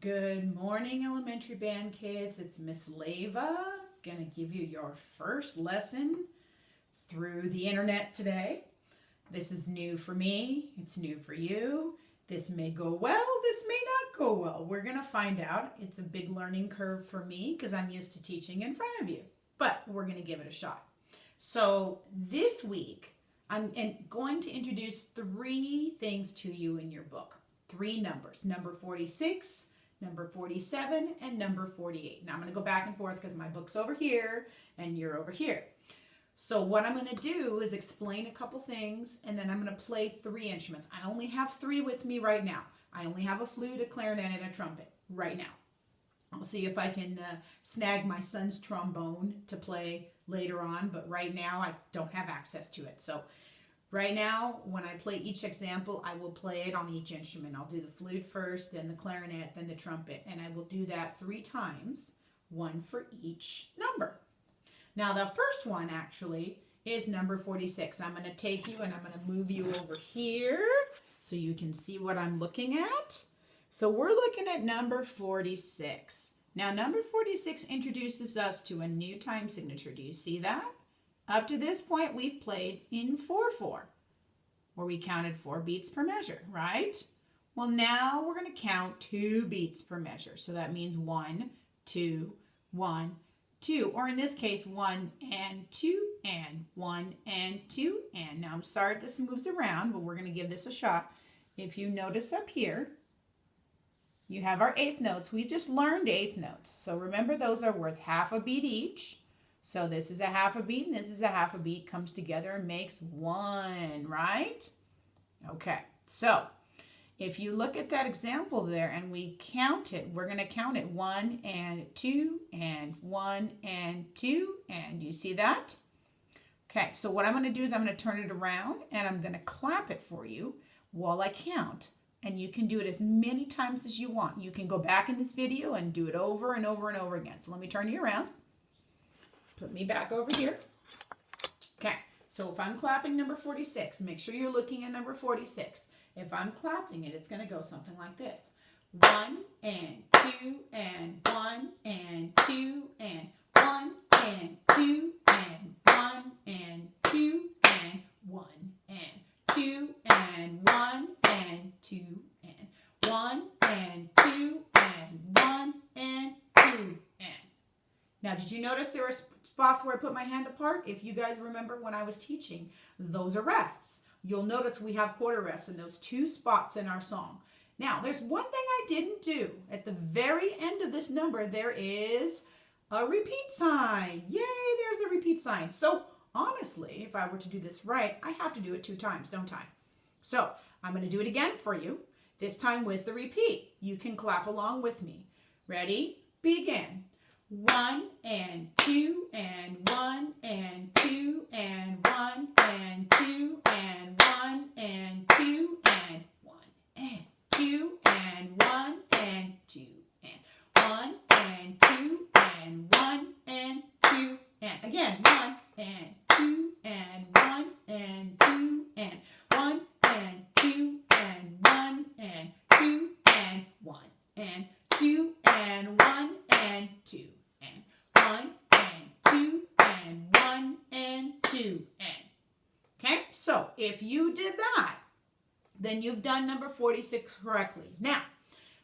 Good morning, elementary band kids. It's Miss Leva. Gonna give you your first lesson through the internet today. This is new for me. It's new for you. This may go well. This may not go well. We're gonna find out. It's a big learning curve for me because I'm used to teaching in front of you. But we're gonna give it a shot. So this week, I'm going to introduce three things to you in your book. Three numbers. Number 46, number 47, and number 48. Now I'm going to go back and forth because my book's over here and you're over here. So what I'm going to do is explain a couple things and then I'm going to play three instruments. I only have three with me right now. I only have a flute, a clarinet, and a trumpet right now. I'll see if I can snag my son's trombone to play later on, but right now I don't have access to it. So right now, when I play each example, I will play it on each instrument. I'll do the flute first, then the clarinet, then the trumpet, and I will do that 3 times, one for each number. Now, the first one actually is number 46. I'm going to take you and I'm going to move you over here so you can see what I'm looking at. So we're looking at number 46. Now, number 46 introduces us to a new time signature. Do you see that? Up to this point, we've played in 4/4, where we counted 4 beats per measure, right? Well, now we're going to count 2 beats per measure. So that means 1, 2, 1, 2. Or in this case, 1 and 2 and 1 and 2 and. Now, I'm sorry if this moves around, but we're going to give this a shot. If you notice up here, you have our eighth notes. We just learned eighth notes. So remember, those are worth half a beat each. So this is a half a beat and this is a half a beat, comes together and makes 1, right? Okay, so if you look at that example there and we count it, we're going to count it 1 and 2 and 1 and 2, and you see that? Okay, so what I'm going to do is I'm going to turn it around and I'm going to clap it for you while I count. And you can do it as many times as you want. You can go back in this video and do it over and over and over again. So let me turn you around. Put me back over here. Okay, so if I'm clapping number 46, make sure you're looking at number 46. If I'm clapping it, it's going to go something like this. 1 and 2 and 1 and 2 and 1 and 2 and 1 and 2 and 1 and 2 and 1 and 2 and 1 and 2 and 1 and 2 and. Now, did you notice there were spots where I put my hand apart? If you guys remember when I was teaching, those are rests. You'll notice we have quarter rests in those 2 spots in our song. Now, there's one thing I didn't do. At the very end of this number, there is a repeat sign. Yay, there's the repeat sign. So, honestly, if I were to do this right, I have to do it 2 times, don't I? So, I'm going to do it again for you, this time with the repeat. You can clap along with me. Ready? Begin. 1 and 2 and 1 and 2 and 1 and 2 and 1 and 2 and 1 and 2 and 1 and 2 and 1 and 2 and 1 and 2 and again 1 and 2 and 1 and 2 and 1 and 2 and 1 and 2 and 1 and 2 and 1 and 2 and 1 and 2 and 1 and 2 and. Okay, so if you did that, then you've done number 46 correctly. Now,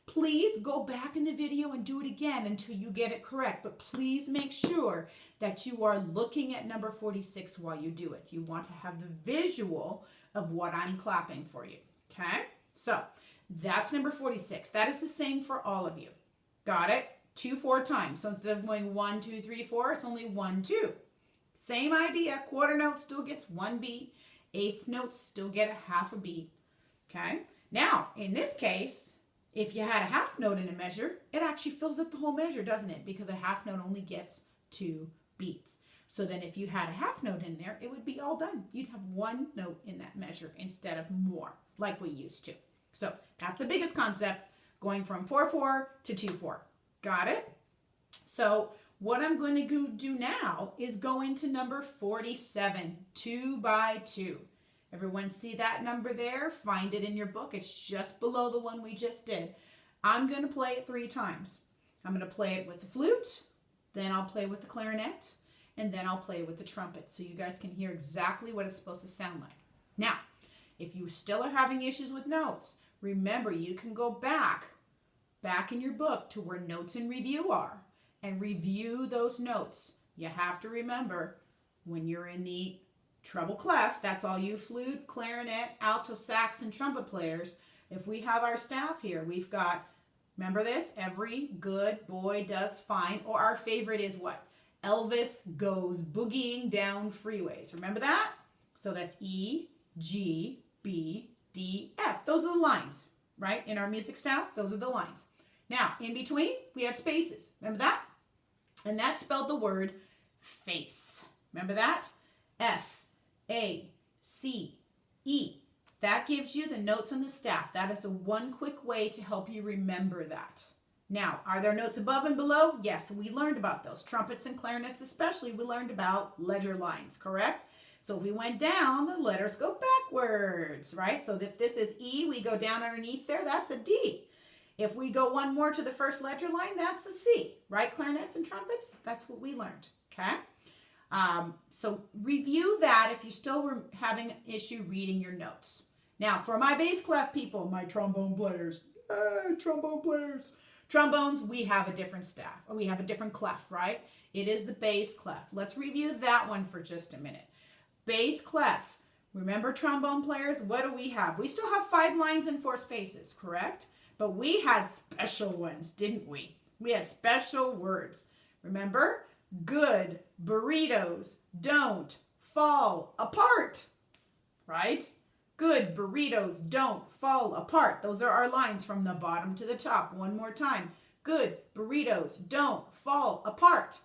please go back in the video and do it again until you get it correct, but please make sure that you are looking at number 46 while you do it. You want to have the visual of what I'm clapping for you. Okay, so that's number 46. That is the same for all of you. Got it? 2 4 times. So instead of going 1 2 3 4, it's only 1 2. Same idea. Quarter note still gets 1 beat. Eighth notes still get a half a beat. Okay. Now, in this case, if you had a half note in a measure, it actually fills up the whole measure, doesn't it? Because a half note only gets 2 beats. So then if you had a half note in there, it would be all done. You'd have 1 note in that measure instead of more, like we used to. So that's the biggest concept, going from 4/4 to 2/4. Got it? So what I'm going to do now is go into number 47, 2 by 2. Everyone see that number there? Find it in your book. It's just below the one we just did. I'm going to play it 3 times. I'm going to play it with the flute, then I'll play with the clarinet, and then I'll play with the trumpet so you guys can hear exactly what it's supposed to sound like. Now, if you still are having issues with notes, remember you can go back in your book to where notes and review are and review those notes. You have to remember when you're in the treble clef, that's all you flute, clarinet, alto sax, and trumpet players. If we have our staff here, we've got, remember this, every good boy does fine, or our favorite is what? Elvis goes boogieing down freeways. Remember that? So that's E, G, B, D, F. Those are the lines, right? In our music staff, those are the lines. Now, in between, we had spaces. Remember that? And that spelled the word face. Remember that? F, A, C, E. That gives you the notes on the staff. That is one quick way to help you remember that. Now, are there notes above and below? Yes, we learned about those. Trumpets and clarinets especially, we learned about ledger lines, correct? So if we went down, the letters go backwards, right? So if this is E, we go down underneath there, that's a D. If we go one more to the first ledger line, that's a C, right? Clarinets and trumpets, that's what we learned, okay? So review that if you still were having an issue reading your notes. Now, for my bass clef people, my trombone players, trombones, we have a different staff, or we have a different clef, right? It is the bass clef. Let's review that one for just a minute. Bass clef. Remember trombone players, what do we have? We still have 5 lines and 4 spaces, correct? But we had special ones, didn't we? We had special words. Remember? Good burritos don't fall apart, right? Good burritos don't fall apart. Those are our lines from the bottom to the top. One more time. Good burritos don't fall apart.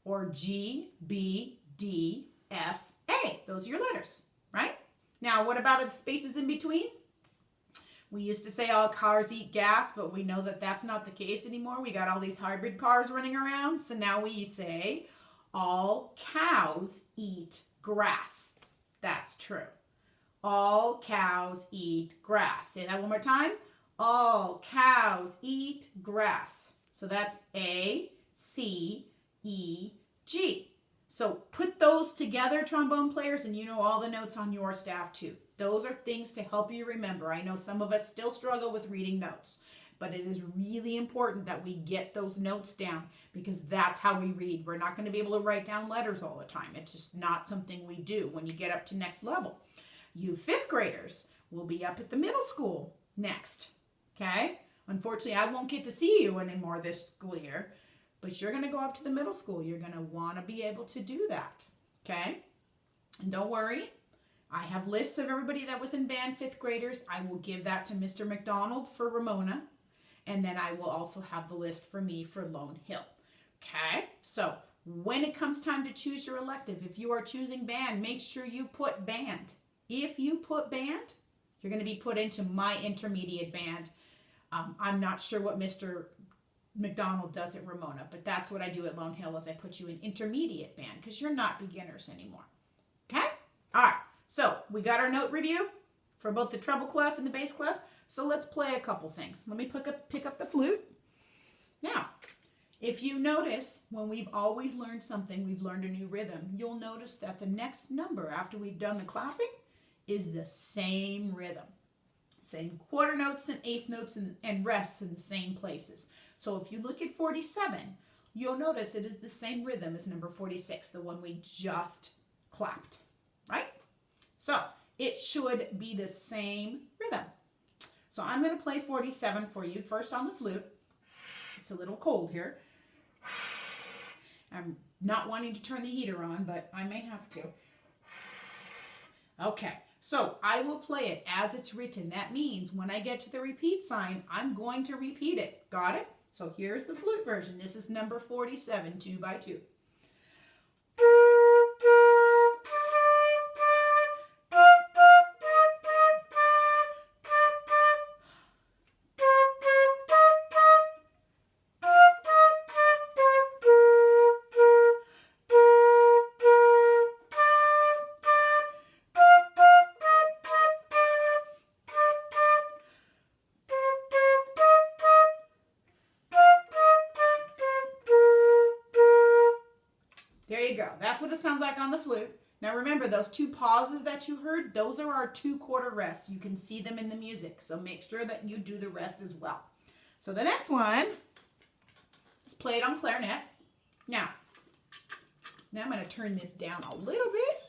Or G, B, D, F, A. Those are your letters, right? Now, what about the spaces in between? We used to say all cars eat gas, but we know that that's not the case anymore. We got all these hybrid cars running around. So now we say all cows eat grass. That's true. All cows eat grass. Say that one more time. All cows eat grass. So that's A, C, E, G. So put those together, trombone players, and you know all the notes on your staff too. Those are things to help you remember. I know some of us still struggle with reading notes, but it is really important that we get those notes down because that's how we read. We're not going to be able to write down letters all the time. It's just not something we do when you get up to next level. You 5th graders will be up at the middle school next, okay? Unfortunately, I won't get to see you anymore this school year, but you're going to go up to the middle school. You're going to want to be able to do that, okay? And don't worry. I have lists of everybody that was in band 5th graders. I will give that to Mr. McDonald for Ramona. And then I will also have the list for me for Lone Hill. Okay, so when it comes time to choose your elective, if you are choosing band, make sure you put band. If you put band, you're going to be put into my intermediate band. I'm not sure what Mr. McDonald does at Ramona, but that's what I do at Lone Hill is I put you in intermediate band because you're not beginners anymore. Okay? All right. So we got our note review for both the treble clef and the bass clef. So let's play a couple things. Let me pick up the flute. Now, if you notice, when we've always learned something, we've learned a new rhythm, you'll notice that the next number after we've done the clapping is the same rhythm. Same quarter notes and eighth notes and rests in the same places. So if you look at 47, you'll notice it is the same rhythm as number 46, the one we just clapped, right? So it should be the same rhythm. So I'm going to play 47 for you first on the flute. It's a little cold here. I'm not wanting to turn the heater on, but I may have to. Okay, so I will play it as it's written. That means when I get to the repeat sign, I'm going to repeat it. Got it? So here's the flute version. This is number 47, 2 by 2. you go. That's what it sounds like on the flute. Now remember, those 2 pauses that you heard, those are our 2-quarter rests. You can see them in the music, so make sure that you do the rest as well. So the next one is played on clarinet. Now I'm going to turn this down a little bit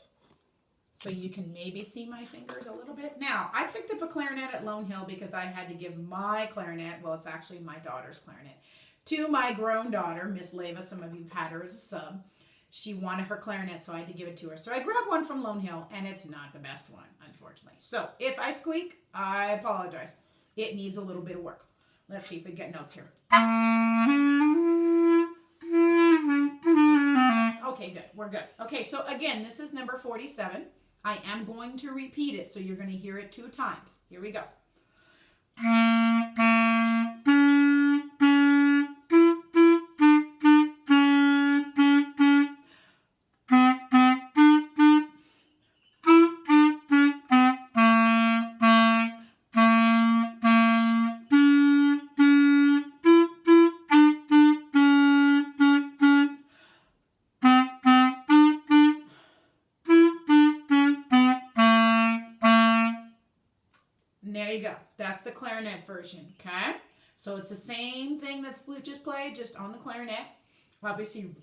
so you can maybe see my fingers a little bit. Now, I picked up a clarinet at Lone Hill because I had to give my clarinet, well, it's actually my daughter's clarinet, to my grown daughter, Miss Leva. Some of you have had her as a sub. She wanted her clarinet, so I had to give it to her. So I grabbed one from Lone Hill, and it's not the best one, unfortunately. So if I squeak, I apologize. It needs a little bit of work. Let's see if we get notes here. Okay, good. We're good. Okay, so again, this is number 47. I am going to repeat it, so you're going to hear it 2 times. Here we go. And there you go. That's the clarinet version, okay? So it's the same thing that the flute just played, just on the clarinet. Obviously,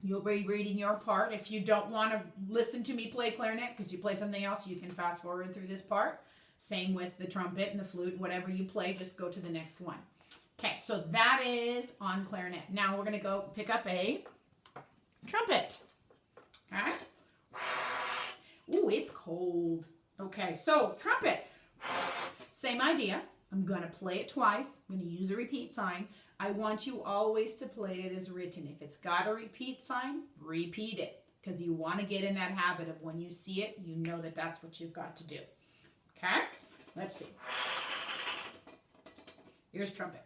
you'll be reading your part. If you don't want to listen to me play clarinet because you play something else, you can fast forward through this part. Same with the trumpet and the flute. Whatever you play, just go to the next one. Okay, so that is on clarinet. Now we're going to go pick up a trumpet. Okay? Ooh, it's cold. Okay, so trumpet. Same idea. I'm going to play it twice. I'm going to use the repeat sign. I want you always to play it as written. If it's got a repeat sign, repeat it. Because you want to get in that habit of when you see it, you know that that's what you've got to do. Okay? Let's see. Here's trumpet.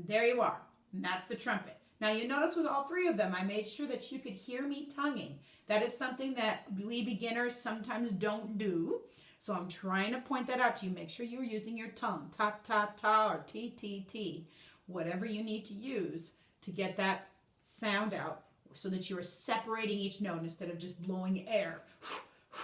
There you are. And that's the trumpet. Now you notice with all 3 of them, I made sure that you could hear me tonguing. That is something that we beginners sometimes don't do. So I'm trying to point that out to you. Make sure you're using your tongue. Ta, ta, ta, or T, T, T. Whatever you need to use to get that sound out so that you are separating each note instead of just blowing air.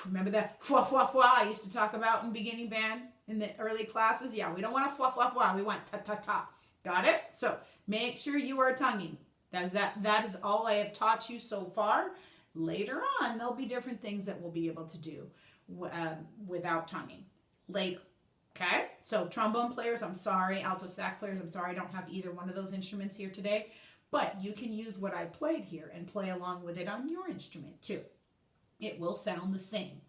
Remember that fwa, fwa, fwa I used to talk about in beginning band in the early classes? Yeah, we don't want to fwa, fwa, fwa. We want ta, ta, ta. Got it? So make sure you are tonguing. That is all I have taught you so far. Later on, there'll be different things that we'll be able to do without tonguing later. Okay? So trombone players, I'm sorry. Alto sax players, I'm sorry. I don't have either one of those instruments here today. But you can use what I played here and play along with it on your instrument too. It will sound the same.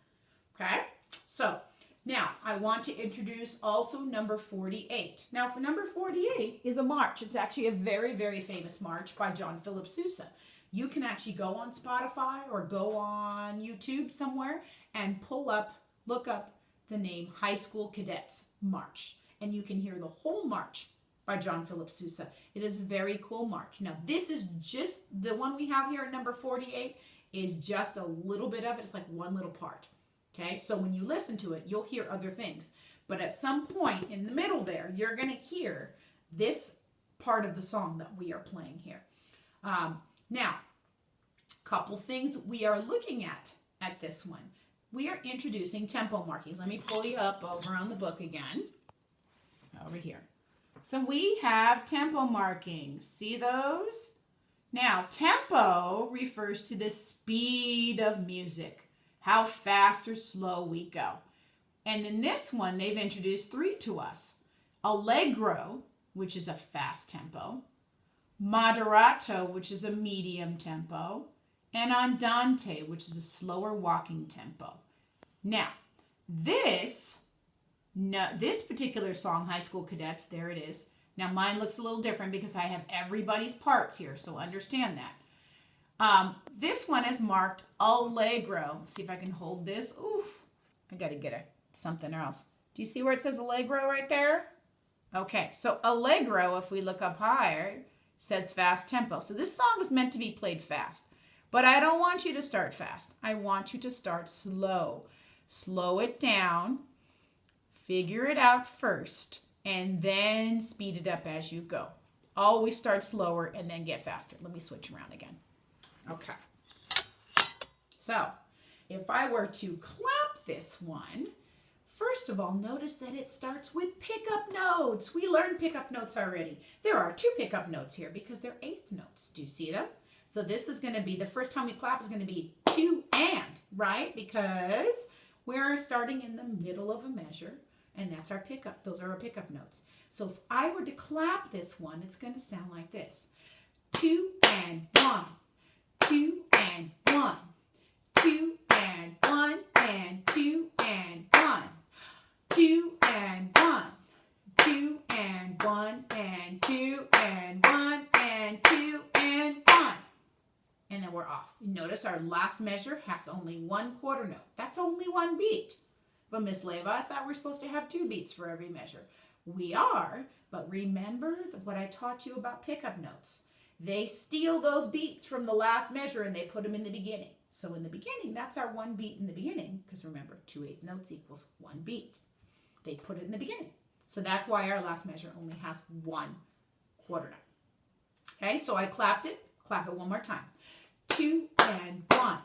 Okay? So now, I want to introduce also number 48. Now, for number 48 is a march. It's actually a very, very famous march by John Philip Sousa. You can actually go on Spotify or go on YouTube somewhere and look up the name High School Cadets March. And you can hear the whole march by John Philip Sousa. It is a very cool march. Now, this is just the one we have here at number 48 is just a little bit of it. It's like one little part. Okay, so when you listen to it, you'll hear other things. But at some point in the middle there, you're going to hear this part of the song that we are playing here. Now, couple things we are looking at this one. We are introducing tempo markings. Let me pull you up over on the book again. Over here. So we have tempo markings. See those? Now, tempo refers to the speed of music. How fast or slow we go. And in this one, they've introduced 3 to us. Allegro, which is a fast tempo. Moderato, which is a medium tempo. And andante, which is a slower walking tempo. Now, this particular song, High School Cadets, there it is. Now, mine looks a little different because I have everybody's parts here, so understand that. This one is marked Allegro. Let's see if I can hold this. Oof, I gotta get something else. Do you see where it says Allegro right there? Okay, so Allegro, if we look up higher, says fast tempo. So this song is meant to be played fast. But I don't want you to start fast. I want you to start slow. Slow it down, figure it out first, and then speed it up as you go. Always start slower and then get faster. Let me switch around again. Okay. So, if I were to clap this one, first of all, notice that it starts with pickup notes. We learned pickup notes already. There are 2 pickup notes here because they're 8th notes. Do you see them? So this is going to be, the first time we clap is going to be 2 and, right? Because we're starting in the middle of a measure, and that's our pickup. Those are our pickup notes. So if I were to clap this one, it's going to sound like this. 2 and 1, 2 and 1, 2 and 1 and 2 and 1, 2 and 1, 2 and 1 and 2 and 1 and 2 and 1. And then we're off. Notice our last measure has only 1 quarter note. That's only 1 beat. But Miss Leva, I thought we're supposed to have 2 beats for every measure. We are, but remember what I taught you about pickup notes. They steal those beats from the last measure and they put them in the beginning. So in the beginning, that's our 1 beat in the beginning, because remember, 2 8th notes equals 1 beat. They put it in the beginning. So that's why our last measure only has 1 quarter note. Okay, so I clapped it. Clap it one more time. 2 and 1,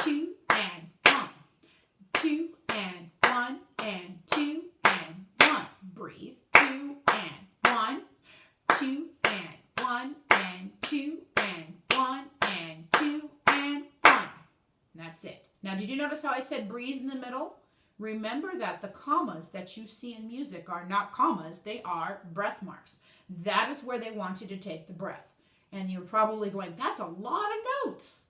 2 and 1, 2 and 1 and 2 and 1. Breathe. 2 and 1, 2 and 1 and 2 and 1 and 2 and 1. That's it. Now, did you notice how I said breathe in the middle? Remember that the commas that you see in music are not commas, they are breath marks. That is where they want you to take the breath. And you're probably going, that's a lot of notes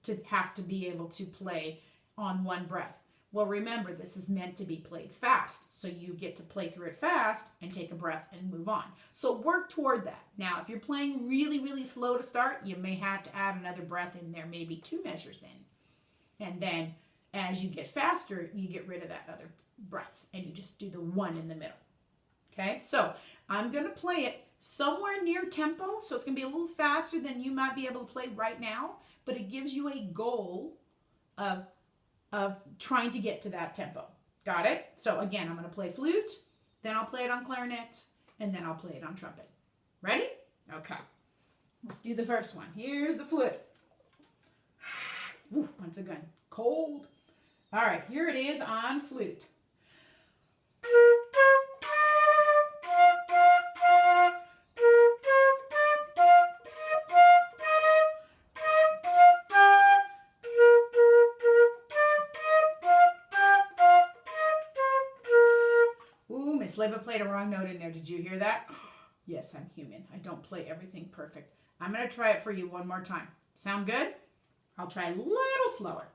to have to be able to play on 1 breath. Well, remember, this is meant to be played fast. So you get to play through it fast and take a breath and move on. So work toward that. Now, if you're playing really, really slow to start, you may have to add another breath in there, maybe 2 measures in. And then as you get faster, you get rid of that other breath and you just do the 1 in the middle. Okay, so I'm going to play it somewhere near tempo, so it's going to be a little faster than you might be able to play right now, but it gives you a goal of trying to get to that tempo. Got it? So again, I'm going to play flute, then I'll play it on clarinet, and then I'll play it on trumpet. Ready? Okay. Let's do the first one. Here's the flute. Ooh, once again, cold. All right, here it is on flute. Miss Leva played a wrong note in there. Did you hear that? Yes, I'm human. I don't play everything perfect. I'm going to try it for you one more time. Sound good? I'll try a little slower.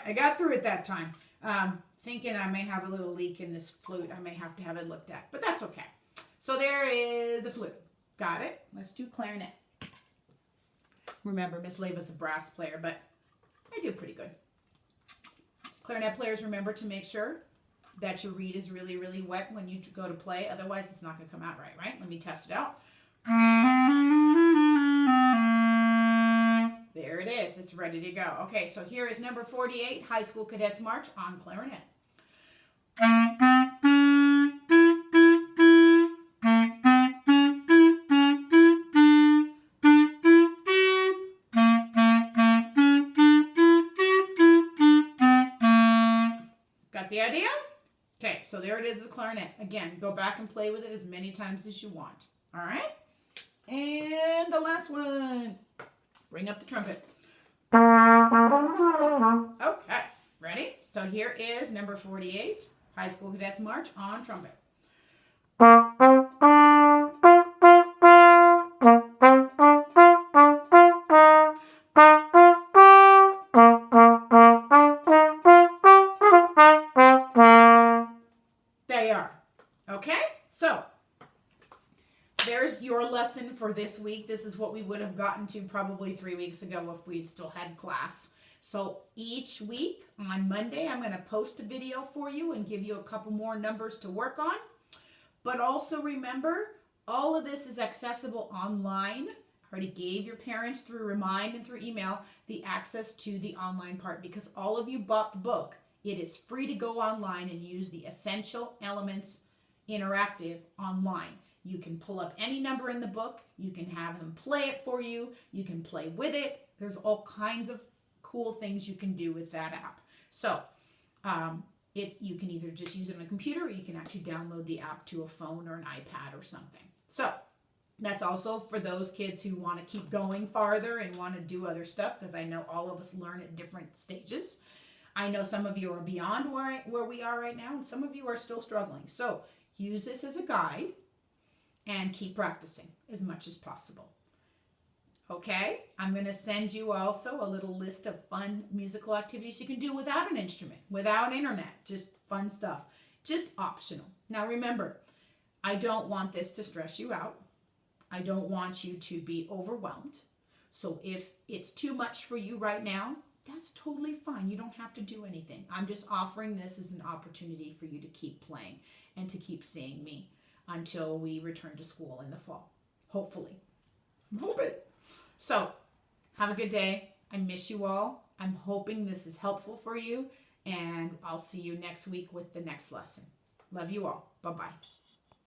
I got through it that time. Thinking I may have a little leak in this flute. I may have to have it looked at, but that's okay. So there is the flute. Got it? Let's do clarinet. Remember, Miss Leva's a brass player, but I do pretty good. Clarinet players, remember to make sure that your reed is really, really wet when you go to play. Otherwise, it's not going to come out right? Let me test it out. There it is. It's ready to go. Okay, so here is number 48, High School Cadets March on clarinet. Got the idea? Okay, so there it is, the clarinet. Again, go back and play with it as many times as you want. All right? And the last one. Bring up the trumpet. Okay, ready? So here is number 48, High School Cadets March on trumpet. Okay, so there's your lesson for this week. This is what we would have gotten to probably 3 weeks ago if we'd still had class. So each week on Monday, I'm going to post a video for you and give you a couple more numbers to work on. But also remember, all of this is accessible online. I already gave your parents through Remind and through email the access to the online part because all of you bought the book. It is free to go online and use the Essential Elements Interactive online. You can pull up any number in the book. You can have them play it for you. You can play with it. There's all kinds of cool things you can do with that app. So you can either just use it on a computer or you can actually download the app to a phone or an iPad or something. So that's also for those kids who want to keep going farther and want to do other stuff, because I know all of us learn at different stages. I know some of you are beyond where we are right now, and some of you are still struggling. So use this as a guide and keep practicing as much as possible. Okay, I'm going to send you also a little list of fun musical activities you can do without an instrument, without internet, just fun stuff, just optional. Now remember, I don't want this to stress you out. I don't want you to be overwhelmed. So if it's too much for you right now, that's totally fine. You don't have to do anything. I'm just offering this as an opportunity for you to keep playing and to keep seeing me until we return to school in the fall. Hopefully. I'm hoping. So, have a good day. I miss you all. I'm hoping this is helpful for you, and I'll see you next week with the next lesson. Love you all. Bye-bye.